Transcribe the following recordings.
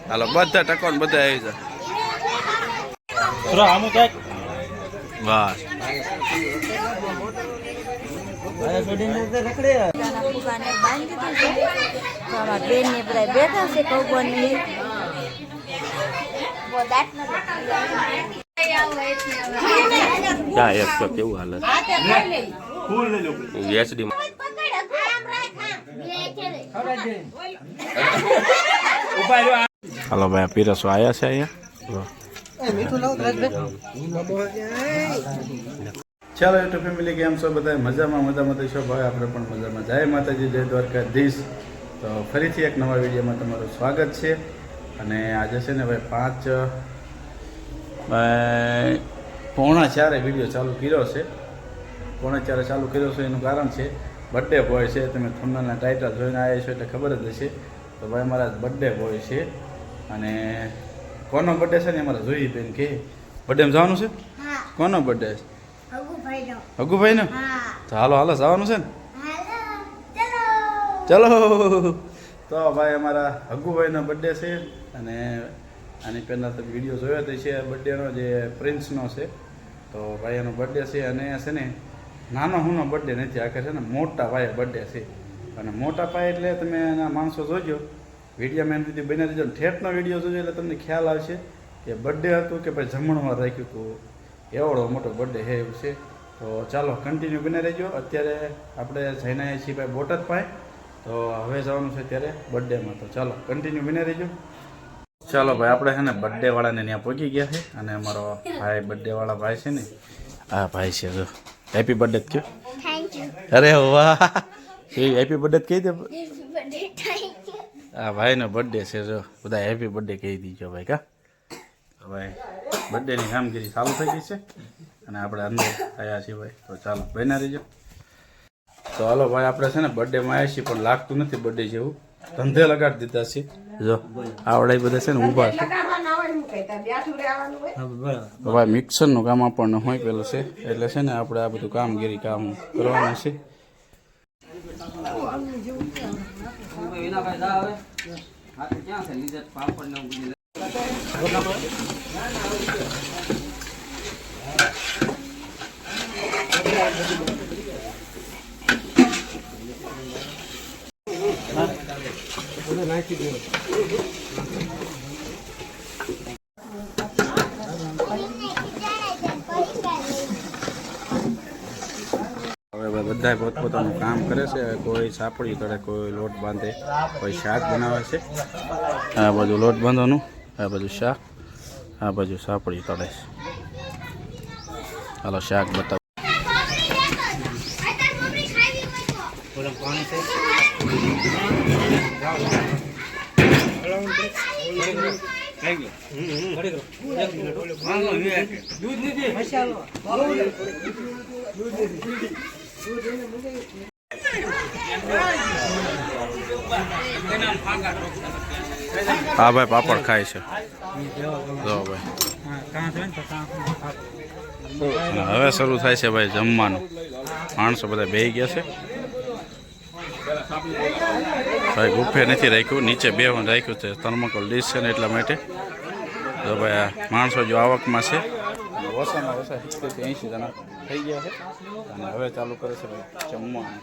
હાલો બધા ટકો ને બધા આવી જાય બસ ક્યાં એક તો કેવું હાલત એચડી હાલો ભાઈ પીરસો આયા છે અહીંયા ચાલો યુટ્યુબ ફેમિલી કેમ છો બધા મજામાં છો ભાઈ આપણે પણ મજામાં જય માતાજી જય દ્વારકાધીશ તો ફરીથી એક નવા વિડીયોમાં તમારું સ્વાગત છે અને આજે છે ને ભાઈ 3:45 વિડીયો ચાલુ કર્યો છે 3:45 ચાલુ કર્યો છે એનું કારણ છે બર્થડે બોય છે તમે થંબનેલના ટાઇટલ જોઈને આવ્યા છો એટલે ખબર જ હશે તો ભાઈ મારા બર્થડે બોય છે અને કોનો બર્થડે છે ને અમારા જોઈ બેન કે બર્થડેમાં જવાનું છે કોનો બર્થડે છે હગુભાઈ ને તો હાલો જવાનું છે ને ચલો તો ભાઈ અમારા હગુભાઈનો બર્થડે છે અને આની પહેલાં તમે વિડીયો જોયો તો છે બર્થડેનો જે પ્રિન્સનો છે તો ભાઈ એનો બર્થડે છે અને છે ને નાનો હુંનો બર્થડે નથી આખરે છે ને મોટા ભાઈ બર્થડે છે અને મોટા પાયે એટલે તમે એના માણસો જોજો વિડીયોમાં એમ સુધી બની દેજો ઠેઠનો વિડીયો જોજો એટલે તમને ખ્યાલ આવશે કે બર્થડે હતું કે ભાઈ જમણવાર રાખ્યું હતું એવડો મોટો બર્થડે છે એવું છે તો ચાલો કન્ટિન્યુ બને રહેજો અત્યારે આપણે જઈને આવ્યા છીએ ભાઈ બોટાદ પાસે તો હવે જવાનું છે ત્યારે બર્થડેમાં તો ચાલો કન્ટિન્યુ બને રહેજો ચાલો ભાઈ આપણે છે ને બર્થડેવાળાને ત્યાં પહોંચી ગયા છે અને અમારો ભાઈ બર્થડેવાળા ભાઈ છે ને આ ભાઈ છે જો હેપી બર્થડે કયો અરે વાહ એ હેપી બર્થડે કહી દે આ ભાઈનો બર્થડે છે જો બધા હેપી બર્થડે કહી દીજો ભાઈ કા ભાઈ બર્થડેની કામગીરી ચાલુ થઈ ગઈ છે અને આપણે અંદર આવ્યા છીએ ભાઈ તો ચાલો બન્યા રહીજો તો હાલો ભાઈ આપણે છે ને બર્થડેમાં આવ્યા છીએ પણ લાગતું નથી બર્થડે જેવું ધંધે લગાડી દીધા છે જો આવડા બધા છે ને ઊભા છે ભાઈ મિક્સરનું કામ આપણને હોય પેલું છે એટલે છે ને આપણે આ બધું કામગીરી કામ કરવાનું છે હવે બધા પોતપોતાનું કામ કરે છે કોઈ સાપડી તળે કોઈ લોટ બાંધે કોઈ શાક બનાવે છે આ બાજુ લોટ બાંધવાનું આ બાજુ શાક આ બાજુ સાપડી તળે છે હાલો શાક બતાવો હા ભાઈ પાપડ ખાય છે જો ભાઈ હવે શરૂ થાય છે ભાઈ જમવાનું માણસો બધા બેસી ગયા છે ભાઈ ગુફે નથી રાખ્યું નીચે બેહવાનું રાખ્યું છે થર્મોકોલ ડીશ છે ને એટલા માટે તો ભાઈ આ માણસો જો આવકમાં છે ઓછામાં ઓછા 70 થી 80 જણા થઈ ગયા છે અને હવે ચાલુ કરે છે ભાઈ જમવાનું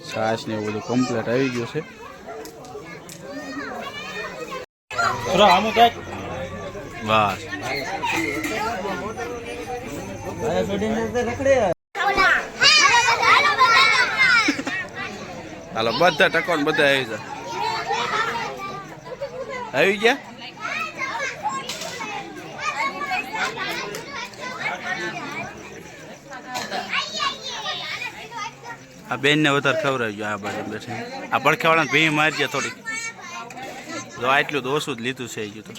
છાશ ને એવું બધું કમ્પ્લીટ આવી ગયું છે બસ હાલો બધા ટકો ને બધા આવી ગયા આ બેન ને વધારે ખવડાવજો આ બાજુ બેઠે આ પડખાવાળાને ભી મારજે થોડી જો આટલું તો ઓછું જ લીધું છે હજુ તો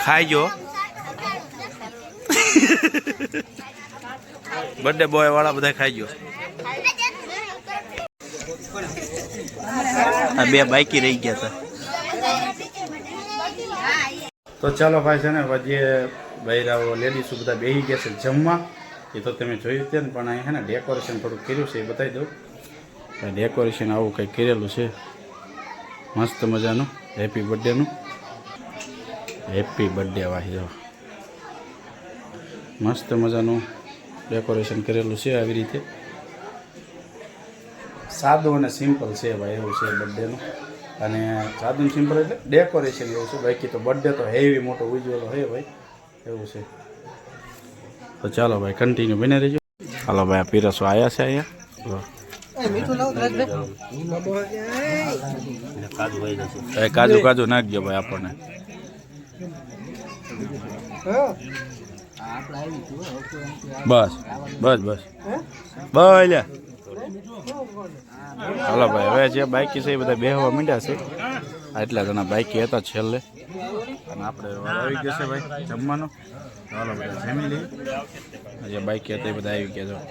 ખાઈજો બર્થડે બોય વાળા બધા ખાઈજો આ બે બાકી રહી ગયા હતા તો ચાલો ભાઈ છે ને જે બૈરાઓ લેડીઝો બધા બેસી ગયા છે જમવા એ તો તમે જોયું છે ને પણ અહીં છે ને ડેકોરેશન થોડુંક કર્યું છે એ બતાવી દઉં ડેકોરેશન આવું કંઈક કરેલું છે મસ્ત મજાનું હેપી બર્થડેનું હેપી બર્થડે વાહી મસ્ત મજાનું ડેકોરેશન કરેલું છે આવી રીતે સાદું અને સિમ્પલ છે ભાઈ એવું છે બર્થડેનું અને સાદું સિમ્પલ એટલે ડેકોરેશન એવું છે બાકી તો બર્થડે તો હેવી મોટો ઉજવેલો હે ભાઈ એવું છે તો ચાલો ભાઈ કન્ટિન્યુ બને રહેજો ચાલો ભાઈ આ પીરસો આવ્યા છે અહીંયા કાજુ કાજુ નાખજો ભાઈ આપણને બસ બસ બસ બસ હાલો ભાઈ હવે જે બાઈકી છે એ બધા બેહવા માંડ્યા છે એટલા જણા બાઈકી હતા છેલ્લે અને આપણે આવી ગયા છે ભાઈ જમવાનું હાલો બધા ફેમિલી જે બાઈકી હતા એ બધા આવી ગયા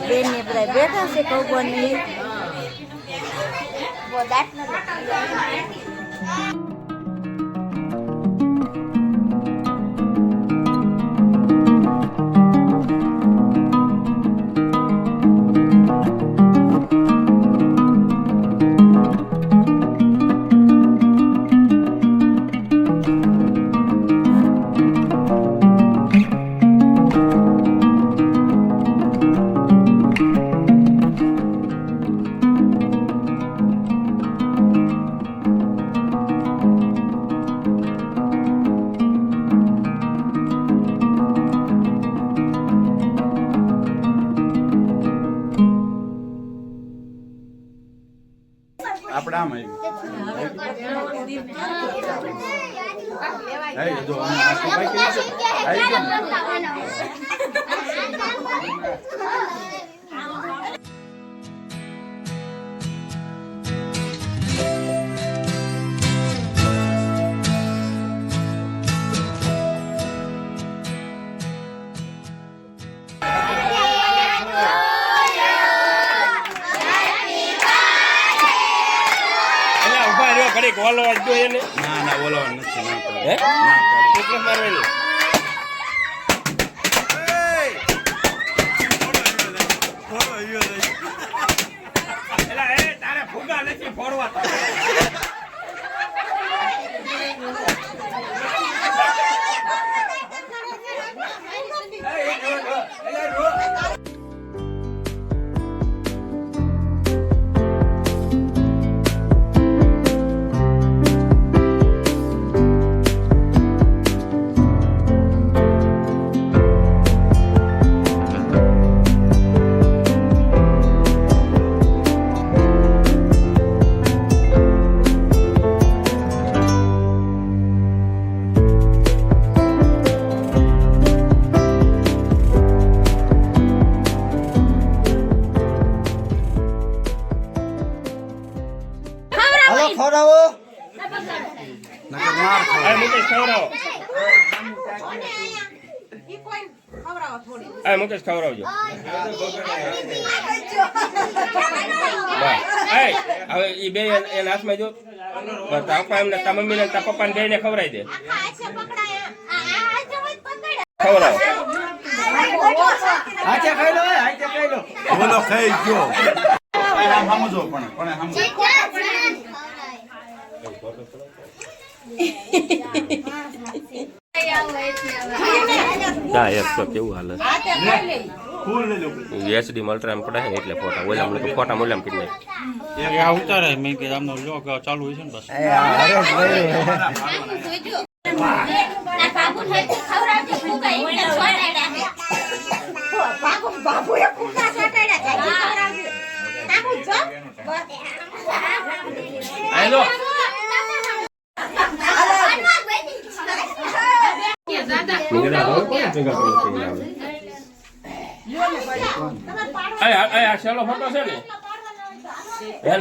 બેન ને બધા બેઠા છે કૌબોની આપણે આમ ઘડીક ઓલવા જ જોઈએ ને ના ના ઓલવા નથી ના હે ના કેટલા મારવાની એલા એ તારે ફુગા નથી ફોડવા ખવડાવો નકર માર ખાવ આ મુકેશ ખવડાવો આ મુકેશ ખવડાવજો બસ હવે ઈ બે એના હાથમાં જો બસ તાપા એમને તા મમ્મી ને તા પપ્પા ને બેને ખવડાવી દે ખવડાવો હાચે ખાઈ લો હાચે ખાઈ લો બોલો ખાઈ ગયો આમ સમજો પણ આમ કા એક તો કેવું હાલે એચડી મલ્ટ્રા એમ પડે એટલે ફોટા ઓલા મને ફોટા મોલામ કરી નાખ એક આ ઉતારે મેં કે આમનો લો ચાલુ હોય છે ને બસ હેલો આ છેલ્લો ફોટો છે ને હે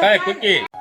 ને કુકી